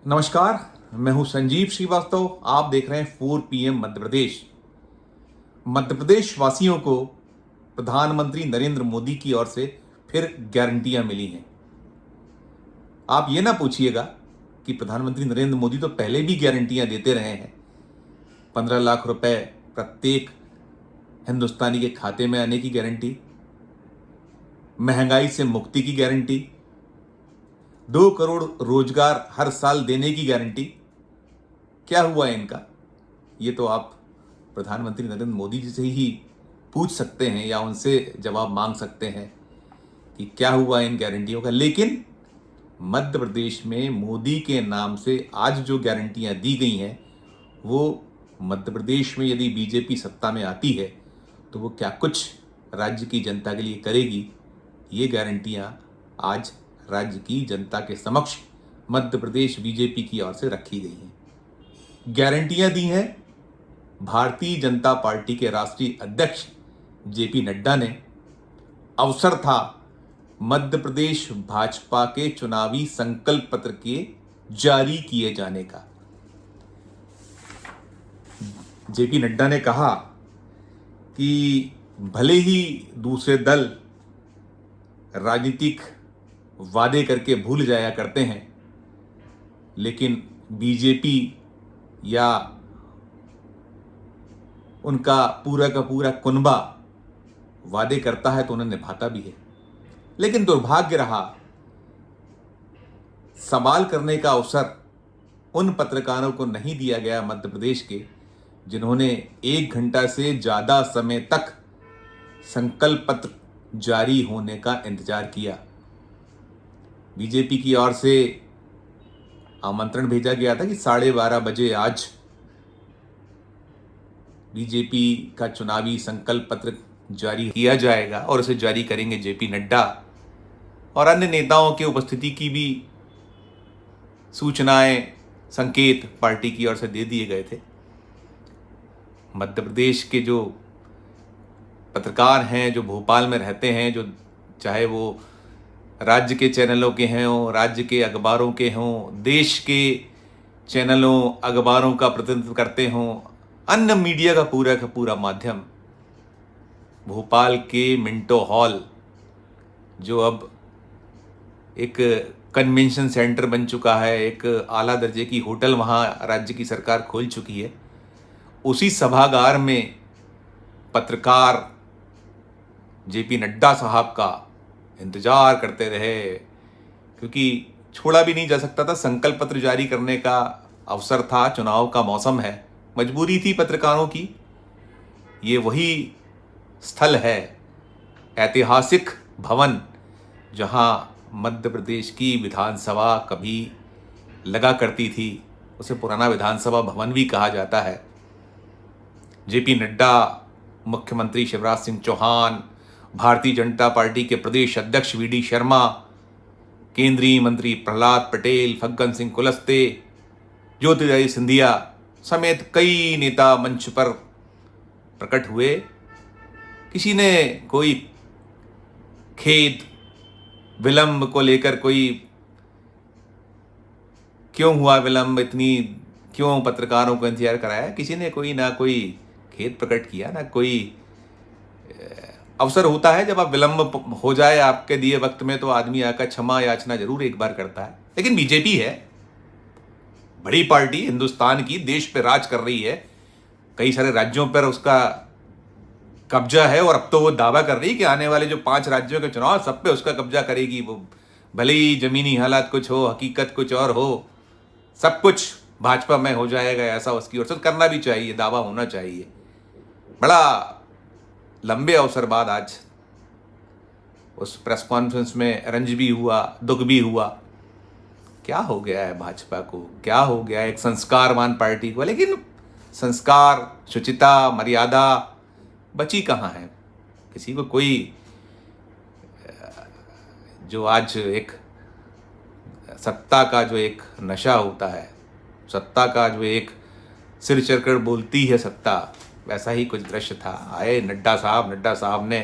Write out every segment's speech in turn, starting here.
नमस्कार। मैं हूं संजीव श्रीवास्तव। आप देख रहे हैं 4 PM मध्य प्रदेश। मध्य प्रदेश वासियों को प्रधानमंत्री नरेंद्र मोदी की ओर से फिर गारंटियां मिली हैं। आप ये ना पूछिएगा कि प्रधानमंत्री नरेंद्र मोदी तो पहले भी गारंटियां देते रहे हैं। 15 लाख रुपए प्रत्येक हिंदुस्तानी के खाते में आने की गारंटी, महंगाई से मुक्ति की गारंटी, 2 करोड़ रोजगार हर साल देने की गारंटी। क्या हुआ इनका? ये तो आप प्रधानमंत्री नरेंद्र मोदी जी से ही पूछ सकते हैं या उनसे जवाब मांग सकते हैं कि क्या हुआ इन गारंटियों का। लेकिन मध्य प्रदेश में मोदी के नाम से आज जो गारंटियां दी गई हैं, वो मध्य प्रदेश में यदि बीजेपी सत्ता में आती है तो वो क्या कुछ राज्य की जनता के लिए करेगी, ये गारंटियां आज राज्य की जनता के समक्ष मध्य प्रदेश बीजेपी की ओर से रखी गई हैं। गारंटियां दी हैं भारतीय जनता पार्टी के राष्ट्रीय अध्यक्ष जेपी नड्डा ने। अवसर था मध्य प्रदेश भाजपा के चुनावी संकल्प पत्र के जारी किए जाने का। जेपी नड्डा ने कहा कि भले ही दूसरे दल राजनीतिक वादे करके भूल जाया करते हैं, लेकिन बीजेपी या उनका पूरा का पूरा कुनबा वादे करता है तो उन्हें निभाता भी है। लेकिन दुर्भाग्य रहा, सवाल करने का अवसर उन पत्रकारों को नहीं दिया गया मध्य प्रदेश के, जिन्होंने 1 घंटा से ज़्यादा समय तक संकल्प पत्र जारी होने का इंतजार किया। बीजेपी की ओर से आमंत्रण भेजा गया था कि 12:30 बजे आज बीजेपी का चुनावी संकल्प पत्र जारी किया जाएगा और उसे जारी करेंगे जेपी नड्डा, और अन्य नेताओं की उपस्थिति की भी सूचनाएं, संकेत पार्टी की ओर से दे दिए गए थे। मध्य प्रदेश के जो पत्रकार हैं, जो भोपाल में रहते हैं, जो चाहे वो राज्य के चैनलों के हों, राज्य के अखबारों के हों, देश के चैनलों अखबारों का प्रतिनिधित्व करते हों, अन्य मीडिया का पूरा माध्यम भोपाल के मिंटो हॉल, जो अब एक कन्वेंशन सेंटर बन चुका है, एक आला दर्जे की होटल वहाँ राज्य की सरकार खोल चुकी है, उसी सभागार में पत्रकार जेपी नड्डा साहब का इंतजार करते रहे, क्योंकि छोड़ा भी नहीं जा सकता था। संकल्प पत्र जारी करने का अवसर था, चुनाव का मौसम है, मजबूरी थी पत्रकारों की। ये वही स्थल है, ऐतिहासिक भवन, जहां मध्य प्रदेश की विधानसभा कभी लगा करती थी। उसे पुराना विधानसभा भवन भी कहा जाता है। जेपी नड्डा, मुख्यमंत्री शिवराज सिंह चौहान, भारतीय जनता पार्टी के प्रदेश अध्यक्ष वीडी शर्मा, केंद्रीय मंत्री प्रहलाद पटेल, फग्गन सिंह कुलस्ते, ज्योतिरादित्य सिंधिया समेत कई नेता मंच पर प्रकट हुए। किसी ने कोई खेद विलंब को लेकर, कोई क्यों हुआ विलंब, इतनी क्यों पत्रकारों को इंतजार कराया, किसी ने कोई ना कोई खेद प्रकट किया, ना कोई अवसर होता है जब आप विलंब हो जाए आपके दिए वक्त में, तो आदमी आकर क्षमा याचना जरूर एक बार करता है। लेकिन बीजेपी है, बड़ी पार्टी, हिंदुस्तान की, देश पे राज कर रही है, कई सारे राज्यों पर उसका कब्जा है, और अब तो वो दावा कर रही है कि आने वाले जो 5 राज्यों के चुनाव सब पे उसका कब्जा करेगी वो। भले ही जमीनी हालात कुछ हो, हकीकत कुछ और हो, सब कुछ भाजपा में हो जाएगा, ऐसा उसकी ओर से करना भी चाहिए, दावा होना चाहिए। बड़ा लंबे अवसर बाद आज उस प्रेस कॉन्फ्रेंस में रंज भी हुआ, दुख भी हुआ। क्या हो गया है भाजपा को, क्या हो गया है एक संस्कारवान पार्टी को? लेकिन संस्कार, शुचिता, मर्यादा बची कहाँ है? किसी को कोई जो आज एक सत्ता का जो एक नशा होता है, सत्ता का जो एक सिर चढ़कर बोलती है सत्ता, वैसा ही कुछ दृश्य था। आए नड्डा साहब ने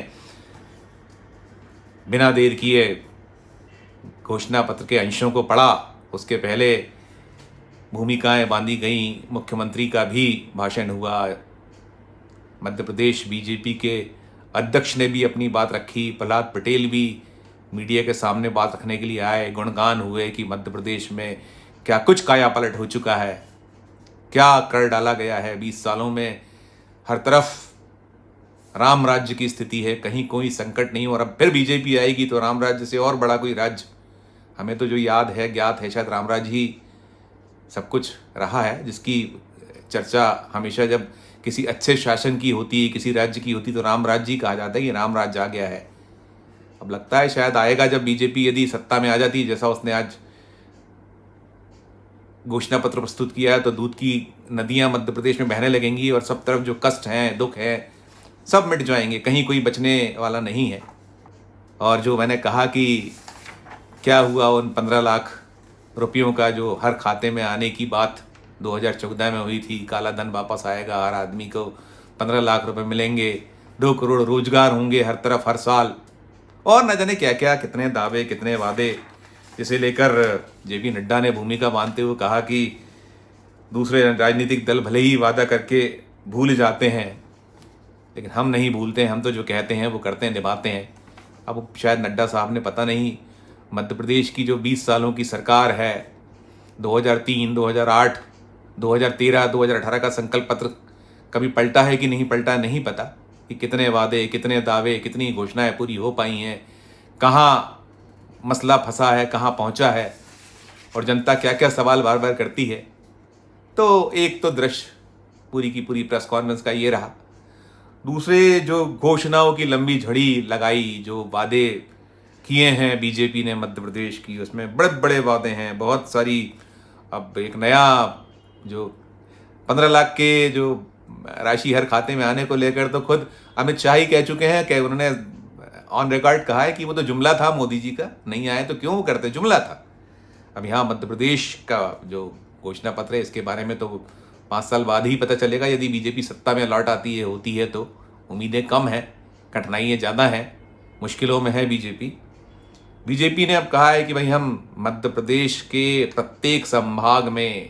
बिना देर किए घोषणा पत्र के अंशों को पढ़ा। उसके पहले भूमिकाएं बांधी गई, मुख्यमंत्री का भी भाषण हुआ, मध्य प्रदेश बीजेपी के अध्यक्ष ने भी अपनी बात रखी, प्रहलाद पटेल भी मीडिया के सामने बात रखने के लिए आए, गुणगान हुए कि मध्य प्रदेश में क्या कुछ कायापलट हो चुका है, क्या कर डाला गया है 20 सालों में। हर तरफ राम राज्य की स्थिति है, कहीं कोई संकट नहीं। और अब फिर बीजेपी आएगी तो राम राज्य से और बड़ा कोई राज्य हमें तो जो याद है, ज्ञात है, शायद राम राज्य ही सब कुछ रहा है, जिसकी चर्चा हमेशा जब किसी अच्छे शासन की होती है, किसी राज्य की होती, तो राम राज्य ही कहा जाता है कि राम राज्य आ गया है। अब लगता है शायद आएगा जब बीजेपी यदि सत्ता में आ जाती है, जैसा उसने आज घोषणा पत्र प्रस्तुत किया है, तो दूध की नदियां मध्य प्रदेश में बहने लगेंगी और सब तरफ जो कष्ट हैं, दुख है, सब मिट जाएंगे, कहीं कोई बचने वाला नहीं है। और जो मैंने कहा कि क्या हुआ उन 15 लाख रुपयों का जो हर खाते में आने की बात 2014 में हुई थी, काला धन वापस आएगा, हर आदमी को 15 लाख रुपए मिलेंगे, 2 करोड़ रोजगार होंगे हर तरफ हर साल, और न जाने क्या क्या, कितने दावे, कितने वादे, जिसे लेकर जेपी नड्डा ने भूमिका बांधते हुए कहा कि दूसरे राजनीतिक दल भले ही वादा करके भूल जाते हैं, लेकिन हम नहीं भूलते हैं, हम तो जो कहते हैं वो करते हैं, निभाते हैं। अब शायद नड्डा साहब ने पता नहीं मध्य प्रदेश की जो 20 सालों की सरकार है, 2003, 2008, 2013, 2018 का संकल्प पत्र कभी पलटा है कि नहीं पलटा नहीं पता, कि कितने वादे, कितने दावे, कितनी घोषणाएं पूरी हो पाई हैं, कहाँ मसला फंसा है, कहाँ पहुंचा है, और जनता क्या क्या सवाल बार बार करती है। तो एक तो दृश्य पूरी की पूरी प्रेस कॉन्फ्रेंस का ये रहा। दूसरे जो घोषणाओं की लंबी झड़ी लगाई, जो वादे किए हैं बीजेपी ने मध्य प्रदेश की, उसमें बड़े बड़े वादे हैं, बहुत सारी। अब एक नया जो 15 लाख के जो राशि हर खाते में आने को लेकर तो खुद अमित शाह ही कह चुके हैं कि उन्होंने ऑन रिकॉर्ड कहा है कि वो तो जुमला था मोदी जी का, नहीं आए तो क्यों करते, जुमला था। अब यहाँ मध्य प्रदेश का जो घोषणा पत्र है, इसके बारे में तो 5 साल बाद ही पता चलेगा, यदि बीजेपी सत्ता में लौट आती है, होती है तो। उम्मीदें कम हैं, कठिनाइयाँ ज़्यादा हैं, मुश्किलों में है बीजेपी ने अब कहा है कि भाई हम मध्य प्रदेश के प्रत्येक संभाग में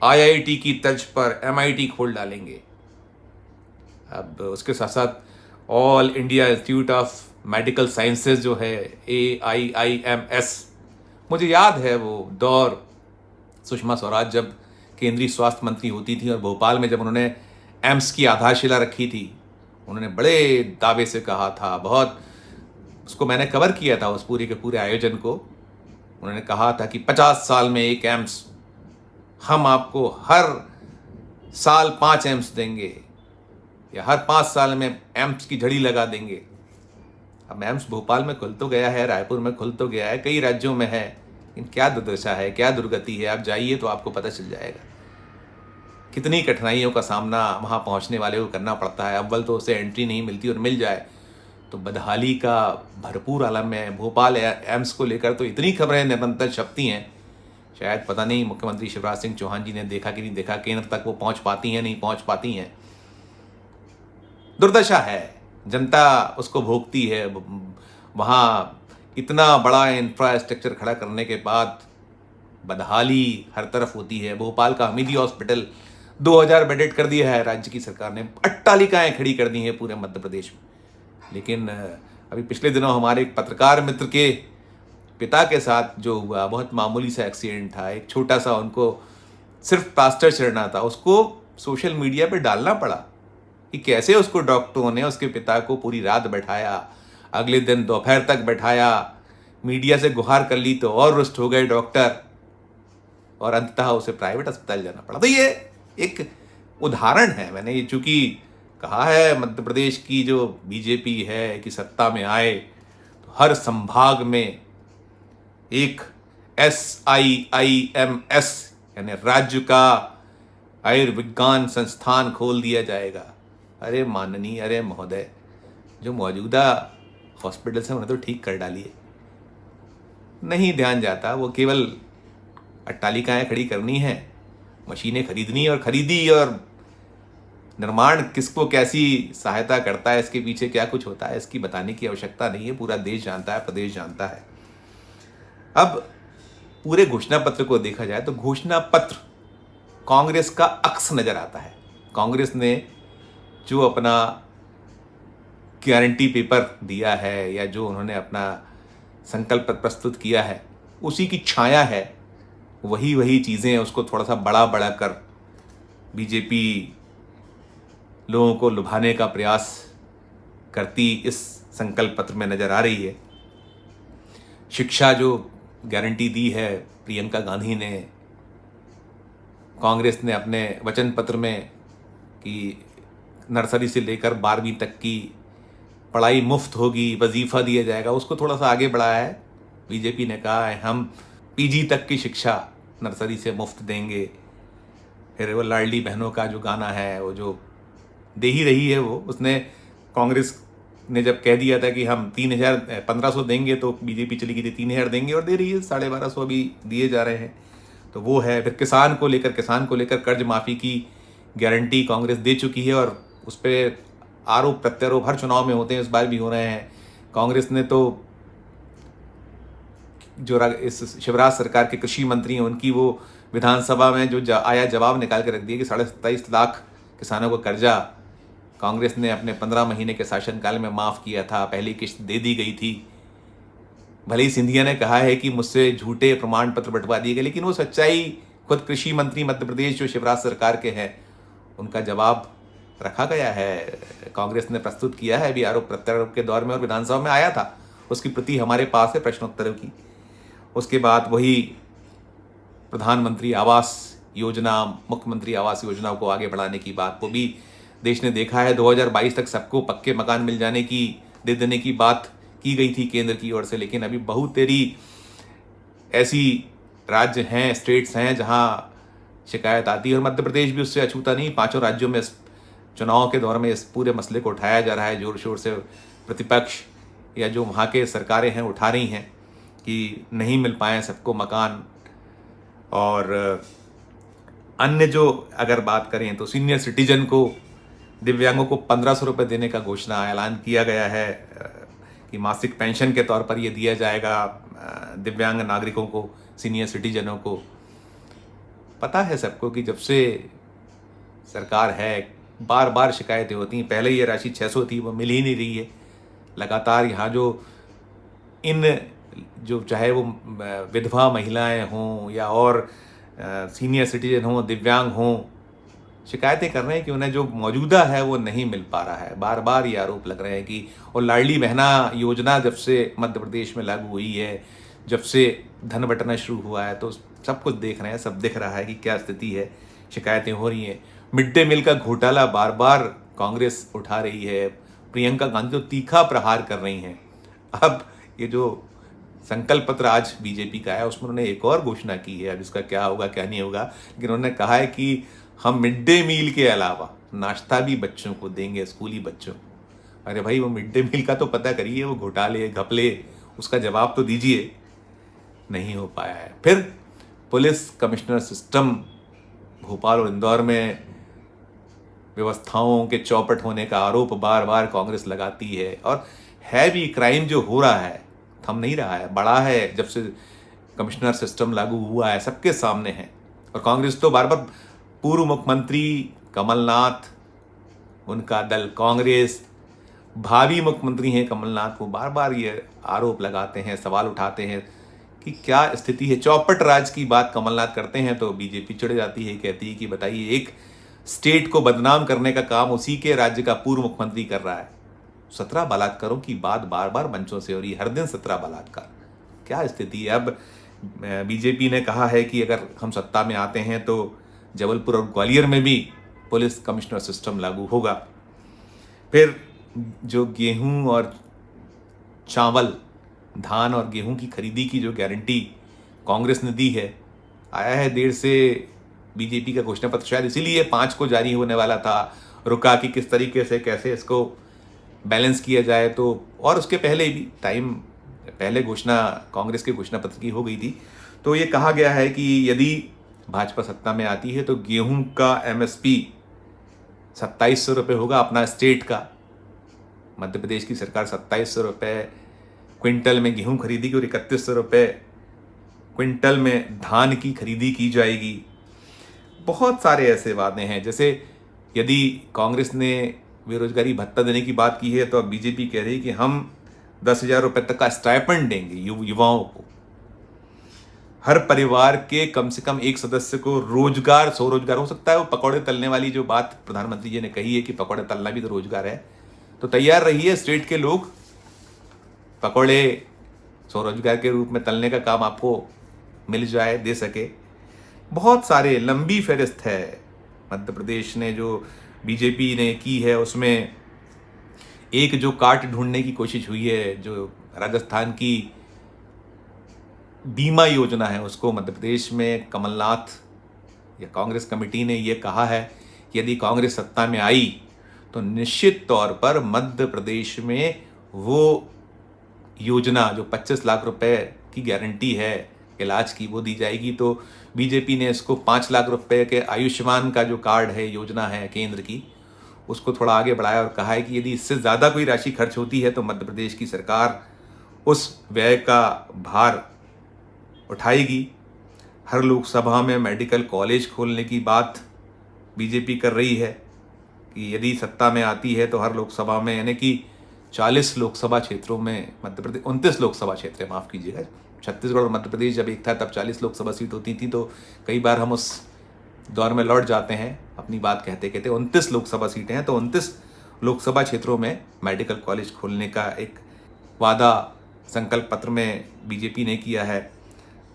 आईआईटी की तर्ज पर एमआईटी खोल डालेंगे। अब उसके साथ साथ all India institute of medical sciences जो है, AIIMS, मुझे याद है वो दौर सुषमा स्वराज जब केंद्रीय स्वास्थ्य मंत्री होती थी और भोपाल में जब उन्होंने एम्स की आधारशिला रखी थी, उन्होंने बड़े दावे से कहा था, बहुत उसको मैंने कवर किया था, उस पूरे के पूरे आयोजन को। उन्होंने कहा था कि 50 साल में एक एम्स, हम आपको हर साल 5 एम्स देंगे, या हर 5 साल में एम्स की झड़ी लगा देंगे। अब एम्स भोपाल में खुल तो गया है, रायपुर में खुल तो गया है, कई राज्यों में है, लेकिन क्या दुर्दशा है, क्या दुर्गति है, आप जाइए तो आपको पता चल जाएगा कितनी कठिनाइयों का सामना वहाँ पहुँचने वाले को करना पड़ता है। अव्वल तो उसे एंट्री नहीं मिलती, और मिल जाए तो बदहाली का भरपूर आलम है। भोपाल एम्स को लेकर तो इतनी खबरें निरंतर छपती हैं, शायद पता नहीं मुख्यमंत्री शिवराज सिंह चौहान जी ने देखा कि नहीं देखा, केंद्र तक वो पहुँच पाती हैं नहीं पहुँच पाती हैं। दुर्दशा है, जनता उसको भोगती है। वहाँ इतना बड़ा इंफ्रास्ट्रक्चर खड़ा करने के बाद बदहाली हर तरफ होती है। भोपाल का हमीदी हॉस्पिटल 2000 बेडेड कर दिया है राज्य की सरकार ने, अट्टालिकाएं खड़ी कर दी हैं पूरे मध्य प्रदेश में। लेकिन अभी पिछले दिनों हमारे एक पत्रकार मित्र के पिता के साथ जो हुआ, बहुत मामूली सा एक्सीडेंट था, एक छोटा सा, उनको सिर्फ प्लास्टर चढ़ना था, उसको सोशल मीडिया पे डालना पड़ा कि कैसे उसको डॉक्टरों ने उसके पिता को पूरी रात बैठाया, अगले दिन दोपहर तक बैठाया, मीडिया से गुहार कर ली तो और रुष्ट हो गए डॉक्टर, और अंततः उसे प्राइवेट अस्पताल जाना पड़ा। तो ये एक उदाहरण है। मैंने ये चूंकि कहा है मध्य प्रदेश की जो बीजेपी है कि सत्ता में आए तो हर संभाग में एक SIIMS यानी राज्य का आयुर्विज्ञान संस्थान खोल दिया जाएगा। अरे माननीय, अरे महोदय, जो मौजूदा हॉस्पिटल्स हैं उन्हें तो ठीक कर डालिए। नहीं ध्यान जाता, वो केवल अट्टालिकाएं खड़ी करनी है, मशीनें खरीदनी और खरीदी, और निर्माण किसको कैसी सहायता करता है, इसके पीछे क्या कुछ होता है, इसकी बताने की आवश्यकता नहीं है। पूरा देश जानता है, प्रदेश जानता है। अब पूरे घोषणा पत्र को देखा जाए तो घोषणा पत्र कांग्रेस का अक्स नज़र आता है। कांग्रेस ने जो अपना गारंटी पेपर दिया है या जो उन्होंने अपना संकल्प प्रस्तुत किया है, उसी की छाया है। वही चीज़ें उसको थोड़ा सा बड़ा कर बीजेपी लोगों को लुभाने का प्रयास करती इस संकल्प पत्र में नज़र आ रही है। शिक्षा जो गारंटी दी है प्रियंका गांधी ने, कांग्रेस ने अपने वचन पत्र में कि नर्सरी से लेकर 12वीं तक की पढ़ाई मुफ्त होगी, वजीफ़ा दिया जाएगा, उसको थोड़ा सा आगे बढ़ाया है। बीजेपी ने कहा है हम पीजी तक की शिक्षा नर्सरी से मुफ्त देंगे। फिर वो लाडली बहनों का जो गाना है वो जो दे ही रही है, वो उसने कांग्रेस ने जब कह दिया था कि हम 1500 देंगे तो बीजेपी चली गई थी 3000 देंगे, और दे रही है 1250 अभी दिए जा रहे हैं। तो वो है। फिर किसान को लेकर कर्ज माफ़ी की गारंटी कांग्रेस दे चुकी है, और उस पर आरोप प्रत्यारोप हर चुनाव में होते हैं, इस बार भी हो रहे हैं। कांग्रेस ने तो जो इस शिवराज सरकार के कृषि मंत्री हैं उनकी वो विधानसभा में जो आया जवाब निकाल के रख दिया कि 27.5 लाख किसानों को कर्जा कांग्रेस ने अपने 15 महीने के शासनकाल में माफ़ किया था, पहली किस्त दे दी गई थी। भले ही सिंधिया ने कहा है कि मुझसे झूठे प्रमाण पत्र बंटवा दिए गए, लेकिन वो सच्चाई खुद कृषि मंत्री मध्य प्रदेश जो शिवराज सरकार के हैं उनका जवाब रखा गया है, कांग्रेस ने प्रस्तुत किया है अभी आरोप प्रत्यारोप के दौर में, और विधानसभा में आया था, उसकी प्रति हमारे पास है प्रश्नोत्तरों की। उसके बाद वही प्रधानमंत्री आवास योजना, मुख्यमंत्री आवास योजना को आगे बढ़ाने की बात, वो भी देश ने देखा है 2022 तक सबको पक्के मकान मिल जाने की, दे देने की बात की गई थी केंद्र की ओर से, लेकिन अभी बहुत तेरी ऐसी राज्य हैं, स्टेट्स हैं जहां शिकायत आती है, और मध्य प्रदेश भी उससे अछूता नहीं। 5 राज्यों में इस चुनाव के दौर में इस पूरे मसले को उठाया जा रहा है, जोर शोर से प्रतिपक्ष या जो वहाँ के सरकारें हैं उठा रही हैं कि नहीं मिल पाए सबको मकान। और अन्य जो अगर बात करें तो सीनियर सिटीजन को, दिव्यांगों को 1500 रुपये देने का घोषणा ऐलान किया गया है कि मासिक पेंशन के तौर पर ये दिया जाएगा दिव्यांग नागरिकों को, सीनियर सिटीजनों को। पता है सबको कि जब से सरकार है बार बार शिकायतें होती हैं। पहले ये राशि 600 थी, वो मिल ही नहीं रही है। लगातार यहाँ जो चाहे वो विधवा महिलाएं हों या और सीनियर सिटीजन हों, दिव्यांग हों, शिकायतें कर रहे हैं कि उन्हें जो मौजूदा है वो नहीं मिल पा रहा है। बार बार ये आरोप लग रहे हैं कि, और लाडली बहना योजना जब से मध्य प्रदेश में लागू हुई है, जब से धन बंटना शुरू हुआ है, तो सब कुछ देख रहे हैं, सब दिख रहा है कि क्या स्थिति है, शिकायतें हो रही हैं। मिड डे मील का घोटाला बार बार कांग्रेस उठा रही है, प्रियंका गांधी तो तीखा प्रहार कर रही हैं। अब ये जो संकल्प पत्र आज बीजेपी का है उसमें उन्होंने एक और घोषणा की है, अब इसका क्या होगा क्या नहीं होगा, लेकिन उन्होंने कहा है कि हम मिड डे मील के अलावा नाश्ता भी बच्चों को देंगे, स्कूली बच्चों। अरे भाई, वो मिड डे मील का तो पता करिए, वो घोटाले घपले उसका जवाब तो दीजिए। नहीं हो पाया है। फिर पुलिस कमिश्नर सिस्टम भोपाल और इंदौर में व्यवस्थाओं के चौपट होने का आरोप बार बार कांग्रेस लगाती है, और है भी, क्राइम जो हो रहा है थम नहीं रहा है, बड़ा है। जब से कमिश्नर सिस्टम लागू हुआ है सबके सामने है, और कांग्रेस तो बार बार पूर्व मुख्यमंत्री कमलनाथ, उनका दल कांग्रेस, भावी मुख्यमंत्री हैं कमलनाथ, को बार बार ये आरोप लगाते हैं, सवाल उठाते हैं कि क्या स्थिति है। चौपट राज की बात कमलनाथ करते हैं तो बीजेपी चिढ़ जाती है, कहती है कि बताइए, एक स्टेट को बदनाम करने का काम उसी के राज्य का पूर्व मुख्यमंत्री कर रहा है। 17 बलात्कारों की बात बार बार मंचों से हो रही है, हर दिन 17 बलात्कार, क्या स्थिति है। अब बीजेपी ने कहा है कि अगर हम सत्ता में आते हैं तो जबलपुर और ग्वालियर में भी पुलिस कमिश्नर सिस्टम लागू होगा। फिर जो गेहूं और चावल, धान और गेहूं की खरीदी की जो गारंटी कांग्रेस ने दी है, आया है देर से बीजेपी का घोषणा पत्र, शायद इसीलिए 5 को जारी होने वाला था, रुका कि किस तरीके से कैसे इसको बैलेंस किया जाए। तो और उसके पहले भी टाइम पहले घोषणा कांग्रेस के घोषणा पत्र की हो गई थी। तो ये कहा गया है कि यदि भाजपा सत्ता में आती है तो गेहूं का एमएसपी 2700 रुपये होगा अपना स्टेट का। मध्य प्रदेश की सरकार 2700 रुपये क्विंटल में गेहूं खरीदेगी और 3100 रुपये क्विंटल में धान की खरीदी की जाएगी। बहुत सारे ऐसे वादे हैं, जैसे यदि कांग्रेस ने बेरोजगारी भत्ता देने की बात की है तो अब बीजेपी कह रही है कि हम 10,000 रुपये तक का स्टाइपेंड देंगे युवाओं को। हर परिवार के कम से कम एक सदस्य को रोजगार, स्वरोजगार हो सकता है। वो पकौड़े तलने वाली जो बात प्रधानमंत्री जी ने कही है कि पकौड़े तलना भी तो रोजगार है, तो तैयार रहिए स्टेट के लोग, पकौड़े स्वरोजगार के रूप में तलने का काम आपको मिल जाए, दे सके। बहुत सारे, लंबी फहरिस्त है मध्य प्रदेश ने जो बीजेपी ने की है। उसमें एक जो काट ढूंढने की कोशिश हुई है, जो राजस्थान की बीमा योजना है, उसको मध्य प्रदेश में कमलनाथ या कांग्रेस कमेटी ने ये कहा है कि यदि कांग्रेस सत्ता में आई तो निश्चित तौर पर मध्य प्रदेश में वो योजना जो 25 लाख रुपए की गारंटी है इलाज की, वो दी जाएगी। तो बीजेपी ने इसको 5 लाख रुपए के आयुष्मान का जो कार्ड है, योजना है केंद्र की, उसको थोड़ा आगे बढ़ाया और कहा है कि यदि इससे ज़्यादा कोई राशि खर्च होती है तो मध्य प्रदेश की सरकार उस व्यय का भार उठाएगी। हर लोकसभा में मेडिकल कॉलेज खोलने की बात बीजेपी कर रही है कि यदि सत्ता में आती है तो हर लोकसभा में, यानी कि 40 लोकसभा क्षेत्रों में, मध्य प्रदेश 29 लोकसभा क्षेत्र है, माफ़ कीजिएगा, छत्तीसगढ़ और मध्य प्रदेश जब एक था तब 40 लोकसभा सीट होती थी। तो कई बार हम उस दौर में लौट जाते हैं अपनी बात कहते कहते। 29 लोकसभा सीटें हैं, तो 29 लोकसभा क्षेत्रों में मेडिकल कॉलेज खोलने का एक वादा संकल्प पत्र में बीजेपी ने किया है।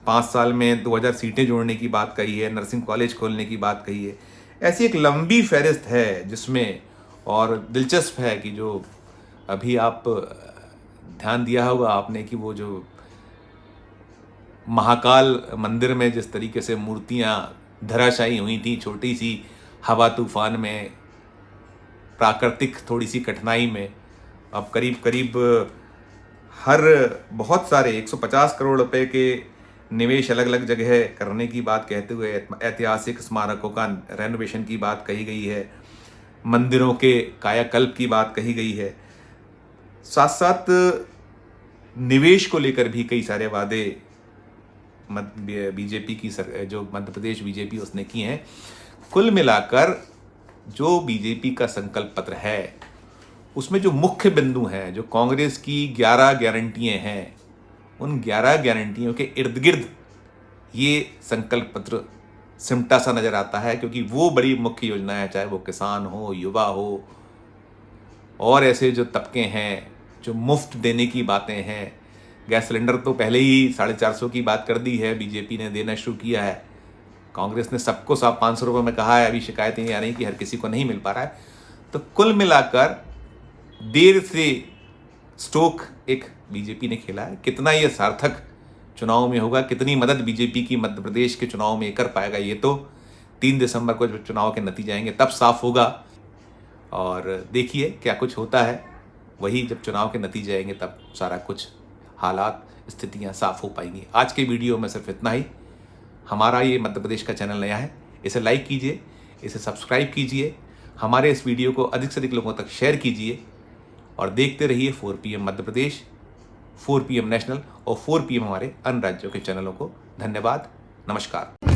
5 साल में 2000 सीटें जोड़ने की बात कही है, नर्सिंग कॉलेज खोलने की बात कही है। ऐसी एक लंबी फहरिस्त है जिसमें, और दिलचस्प है कि जो अभी आप ध्यान दिया होगा आपने कि वो जो महाकाल मंदिर में जिस तरीके से मूर्तियां धराशायी हुई थी, छोटी सी हवा तूफान में, प्राकृतिक थोड़ी सी कठिनाई में, अब करीब करीब हर बहुत सारे 150 करोड़ रुपए के निवेश अलग अलग जगह करने की बात कहते हुए ऐतिहासिक स्मारकों का रेनोवेशन की बात कही गई है, मंदिरों के कायाकल्प की बात कही गई है। साथ साथ निवेश को लेकर भी कई सारे वादे बीजेपी की जो मध्य प्रदेश बीजेपी उसने की हैं। कुल मिलाकर जो बीजेपी का संकल्प पत्र है उसमें जो मुख्य बिंदु हैं, जो कांग्रेस की 11 गारंटियां हैं, उन 11 गारंटियों के इर्द गिर्द ये संकल्प पत्र सिमटा सा नजर आता है, क्योंकि वो बड़ी मुख्य योजना है, चाहे वो किसान हो, युवा हो, और ऐसे जो तबके हैं जो मुफ्त देने की बातें हैं। गैस सिलेंडर तो पहले ही 450 की बात कर दी है, बीजेपी ने देना शुरू किया है। कांग्रेस ने सबको 500 रुपये में कहा है, अभी शिकायतें आ रही कि हर किसी को नहीं मिल पा रहा है। तो कुल मिलाकर देर से स्ट्रोक एक बीजेपी ने खेला है। कितना ये सार्थक चुनाव में होगा, कितनी मदद बीजेपी की मध्य प्रदेश के चुनाव में कर पाएगा, ये तो 3 दिसंबर को जब चुनाव के नतीजे आएंगे तब साफ होगा। और देखिए क्या कुछ होता है, वही जब चुनाव के नतीजे आएंगे तब सारा कुछ हालात, स्थितियां साफ हो पाएंगी। आज के वीडियो में सिर्फ इतना ही। हमारा ये मध्य प्रदेश का चैनल नया है, इसे लाइक कीजिए, इसे सब्सक्राइब कीजिए, हमारे इस वीडियो को अधिक से अधिक लोगों तक शेयर कीजिए और देखते रहिए 4 PM Madhya Pradesh, 4 PM national और 4 PM हमारे अन्य राज्यों के चैनलों को। धन्यवाद, नमस्कार।